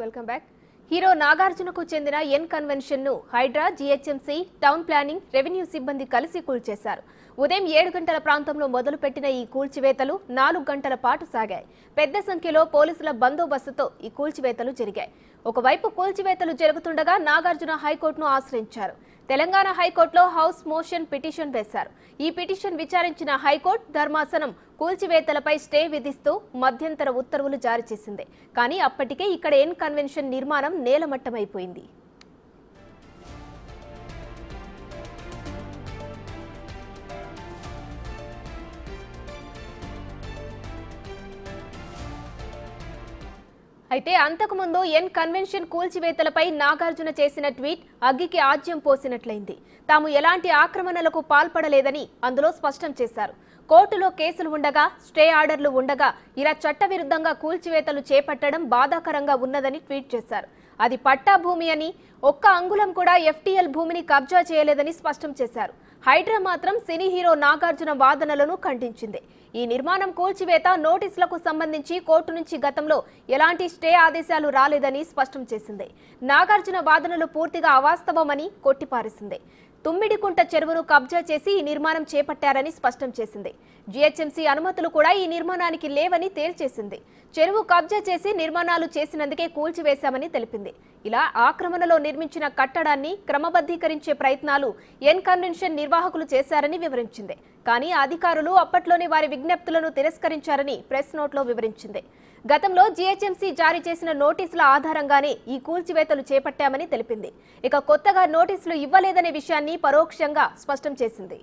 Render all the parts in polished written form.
Welcome back. Hero నాగార్జునకు చెందిన N convention ను Hydraa, GHMC, town planning, revenue సిబ్బంది కలిసి కూల్చేశారు. ఉదయం 7 గంటల ప్రాంతంలో మొదలుపెట్టిన ఈ కూల్చివేతలు 4 గంటల పాటు సాగాయి. పెద్ద సంఖ్యలో పోలీసుల బందోబస్తుతో ఈ కూల్చివేతలు జరిగాయి. ఒకవైపు కూల్చివేతలు జరుగుతుండగా నాగార్జున హైకోర్టును ఆశ్రయించారు. తెలంగాణ హైకోర్టులో హౌస్ మోషన్ పిటిషన్ వేశారు. ఈ పిటిషన్ విచారించిన హైకోర్టు ధర్మాసనం కూల్చివేతలపై స్టే విధిస్తూ మధ్యంతర ఉత్తర్వులు జారీ చేసింది. కానీ అప్పటికే ఇక్కడ ఎన్ కన్వెన్షన్ నిర్మాణం నేలమట్టమైపోయింది. అయితే అంతకుముందు ఎన్ కన్వెన్షన్ కూల్చివేతలపై నాగార్జున చేసిన ట్వీట్ అగ్గికి ఆజ్యం పోసినట్లయింది. తాము ఎలాంటి ఆక్రమణలకు పాల్పడలేదని అందులో స్పష్టం చేశారు. కోర్టులో కేసులు ఉండగా, స్టే ఆర్డర్లు ఉండగా ఇలా చట్టవిరుద్ధంగా కూల్చివేతలు చేపట్టడం బాధాకరంగా ఉన్నదని ట్వీట్ చేశారు. అది పట్టా భూమి అని, ఒక్క అంగుళం కూడా ఎఫ్టీఎల్ భూమిని కబ్జా చేయలేదని స్పష్టం చేశారు. హైడ్రా మాత్రం సినీ హీరో నాగార్జున వాదనలను ఖండించింది. ఈ నిర్మాణం కూల్చివేత నోటీసులకు సంబంధించి కోర్టు నుంచి గతంలో ఎలాంటి స్టే ఆదేశాలు రాలేదని స్పష్టం చేసింది. నాగార్జున వాదనలు పూర్తిగా అవాస్తవమని కొట్టిపారేసింది. తుమ్మిడికుంట చెరువును కబ్జా చేసి ఈ నిర్మాణం చేపట్టారని స్పష్టం చేసింది. జీహెచ్ఎంసీ అనుమతులు కూడా ఈ నిర్మాణానికి లేవని తేల్చేసింది. చెరువు కబ్జా చేసి నిర్మాణాలు చేసినందుకే కూల్చివేశామని తెలిపింది. ఇలా ఆక్రమణలో నిర్మించిన కట్టడాన్ని క్రమబద్ధీకరించే ప్రయత్నాలు ఎన్ కన్వెన్షన్ నిర్వాహకులు చేశారని వివరించింది. కానీ అధికారులు అప్పట్లోనే వారి విజ్ఞప్తులను తిరస్కరించారని ప్రెస్ నోట్లో వివరించింది. గతంలో జీహెచ్ఎంసీ జారీ చేసిన నోటీసుల ఆధారంగానే ఈ కూల్చివేతలు చేపట్టామని తెలిపింది. ఇక కొత్తగా నోటీసులు ఇవ్వలేదనే విషయాన్ని పరోక్షంగా స్పష్టం చేసింది.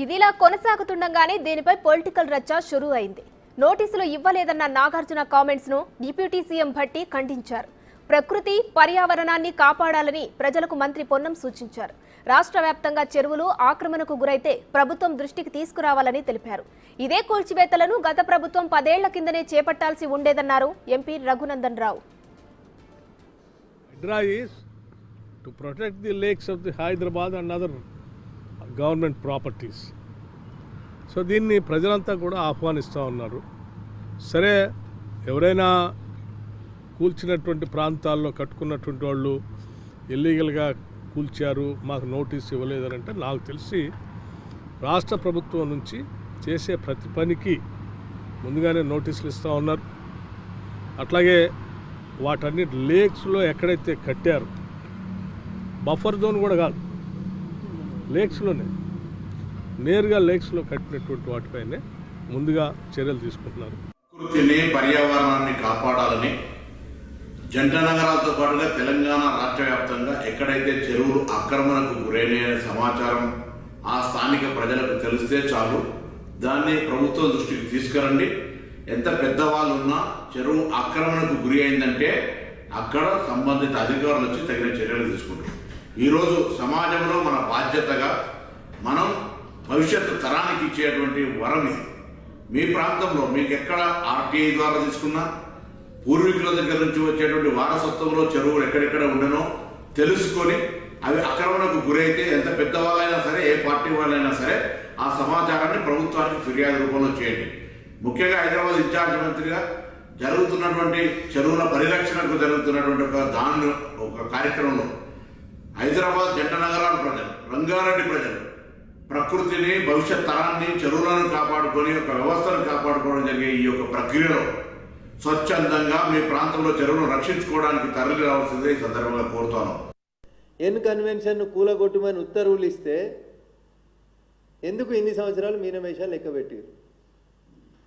ఇదిలా కొనసాగుతుండగానే దీనిపై పొలిటికల్ రచ్చ షురూ అయింది. నోటీసులు ఇవ్వలేదన్న నాగార్జున కామెంట్స్ ను డిప్యూటీ సీఎం భట్టి ఖండించారు. ప్రకృతి, పర్యావరణాన్ని కాపాడాలని ప్రజలకు మంత్రి పొన్నం సూచించారు. రాష్ట్ర వ్యాప్తంగా చెరువులు ఆక్రమణకు గురైతే ప్రభుత్వం దృష్టికి తీసుకురావాలని తెలిపారు. ఇదే కూల్చివేతలను గత ప్రభుత్వం 10 ఏళ్ల కిందనే చేపట్టాల్సి ఉండేదన్నారు MP Raghunandan Rao. Hydra is to protect the lakes of the Hyderabad and other government properties. So దీన్ని ప్రజలంతా కూడా ఆహ్వానిస్తూ ఉన్నారు. సరే, ఎవరైనా కూల్చినటువంటి ప్రాంతాల్లో కట్టుకున్నటువంటి వాళ్ళు ఇల్లీగల్గా కూల్చారు, మాకు నోటీస్ ఇవ్వలేదని అంటే, నాకు తెలిసి రాష్ట్ర ప్రభుత్వం నుంచి చేసే ప్రతి పనికి ముందుగానే నోటీసులు ఇస్తూ ఉన్నారు. అట్లాగే వాటన్నిటి లేక్స్లో ఎక్కడైతే కట్టారు, బఫర్ జోన్ కూడా కాదు, లేక్స్లోనే నేరుగా లేక్స్లో కట్టినటువంటి వాటిపైనే ముందుగా చర్యలు తీసుకుంటున్నారు. ప్రకృతిని, పర్యావరణాన్ని కాపాడాలని జంట నగరాలతో పాటుగా తెలంగాణ రాష్ట్ర వ్యాప్తంగా ఎక్కడైతే చెరువులు ఆక్రమణకు గురైన సమాచారం ఆ స్థానిక ప్రజలకు తెలిస్తే చాలు, దాన్ని ప్రభుత్వం దృష్టికి తీసుకురండి. ఎంత పెద్దవాళ్ళు ఉన్నా చెరువు ఆక్రమణకు గురి అయిందంటే అక్కడ సంబంధిత అధికారులు వచ్చి తగిన చర్యలు తీసుకుంటారు. ఈరోజు సమాజంలో మన బాధ్యతగా మనం భవిష్యత్తు తరానికి ఇచ్చేటువంటి వరం ఇది. మీ ప్రాంతంలో మీకు ఎక్కడ ఆర్టీఐ ద్వారా తీసుకున్నా, పూర్వీకుల దగ్గర నుంచి వచ్చేటువంటి వారసత్వంలో చెరువులు ఎక్కడెక్కడ ఉండనో తెలుసుకొని అవి ఆక్రమణకు గురైతే ఎంత పెద్దవాళ్ళైనా సరే, ఏ పార్టీ వాళ్ళైనా సరే, ఆ సమాచారాన్ని ప్రభుత్వానికి ఫిర్యాదు రూపంలో చేయండి. ముఖ్యంగా హైదరాబాద్ ఇన్ఛార్జ్ మంత్రిగా జరుగుతున్నటువంటి చెరువుల పరిరక్షణకు జరుగుతున్నటువంటి ఒక కార్యక్రమంలో హైదరాబాద్ జంట నగరాల ప్రజలు, రంగారెడ్డి ప్రజలు ప్రకృతిని, భవిష్యత్ తరాన్ని, చెరువులను కాపాడుకొని ఒక వ్యవస్థను కాపాడుకోవడం జరిగే ఈ యొక్క ప్రక్రియలో స్వచ్ఛందంగా మీ ప్రాంతంలో చెరువును రక్షించుకోవడానికి తరలి రావాల్సిందే ఈ సందర్భంగా కోరుతాను. ఎన్ కన్వెన్షన్ కూలగొట్టమని ఉత్తర్వులు ఇస్తే ఎందుకు ఇన్ని సంవత్సరాలు మీనమేషాలు లెక్క పెట్టారు?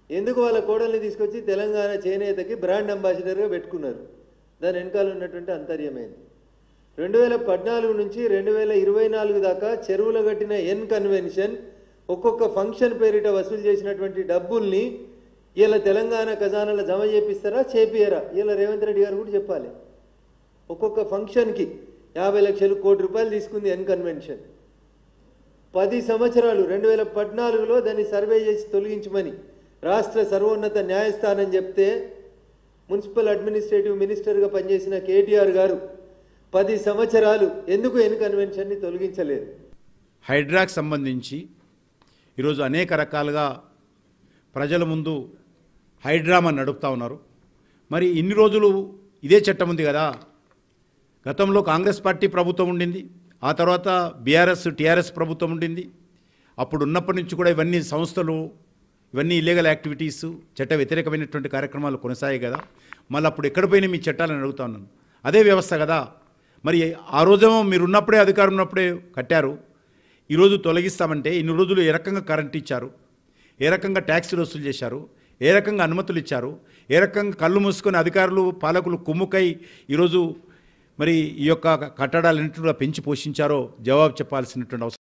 ఎందుకు వాళ్ళ కోడల్ని తీసుకొచ్చి తెలంగాణ చేనేతకి బ్రాండ్ అంబాసిడర్గా పెట్టుకున్నారు? దాని వెనకాల ఉన్నటువంటి అంతర్యమైంది. 2014 నుంచి 2024 దాకా చెరువులు కట్టిన ఎన్ కన్వెన్షన్ ఒక్కొక్క ఫంక్షన్ పేరిట వసూలు చేసినటువంటి డబ్బుల్ని ఇలా తెలంగాణ ఖజానాలో జమ చేపిస్తారా, చేపియరా? ఇలా రేవంత్ రెడ్డి గారు కూడా చెప్పాలి. ఒక్కొక్క ఫంక్షన్కి 50 లక్షలు, ₹1 కోటి తీసుకుంది ఎన్ కన్వెన్షన్. 10 సంవత్సరాలు 2014లో దాన్ని సర్వే చేసి తొలగించమని రాష్ట్ర సర్వోన్నత న్యాయస్థానం చెప్తే మున్సిపల్ అడ్మినిస్ట్రేటివ్ మినిస్టర్గా పనిచేసిన కేటీఆర్ గారు 10 సంవత్సరాలు ఎందుకు ఎన్ కన్వెన్షన్ని తొలగించలేదు? హైడ్రాకు సంబంధించి ఈరోజు అనేక రకాలుగా ప్రజల ముందు హైడ్రామా నడుపుతా ఉన్నారు. మరి ఇన్ని రోజులు ఇదే చట్టం ఉంది కదా, గతంలో కాంగ్రెస్ పార్టీ ప్రభుత్వం ఉండింది, ఆ తర్వాత బీఆర్ఎస్ టీఆర్ఎస్ ప్రభుత్వం ఉండింది. అప్పుడు ఉన్నప్పటి నుంచి కూడా ఇవన్నీ సంస్థలు, ఇవన్నీ ఇల్లీగల్ యాక్టివిటీస్, చట్ట వ్యతిరేకమైనటువంటి కార్యక్రమాలు కొనసాగాయి కదా. మళ్ళీ అప్పుడు ఎక్కడ పోయినా మీ చట్టాలను అడుగుతా ఉన్నాను. అదే వ్యవస్థ కదా. మరి ఆ రోజేమో మీరు ఉన్నప్పుడే, అధికారం ఉన్నప్పుడే కట్టారు, ఈరోజు తొలగిస్తామంటే ఇన్ని రోజులు ఏ రకంగా కరెంట్ ఇచ్చారు, ఏ రకంగా ట్యాక్సులు వసూలు చేశారు, ఏ రకంగా అనుమతులు ఇచ్చారు, ఏ రకంగా కళ్ళు మూసుకొని అధికారులు పాలకులు కుమ్ముకై ఈరోజు మరి ఈ యొక్క కట్టడాలన్నింటినీ పెంచి పోషించారో జవాబు చెప్పాల్సినటువంటి అవసరం.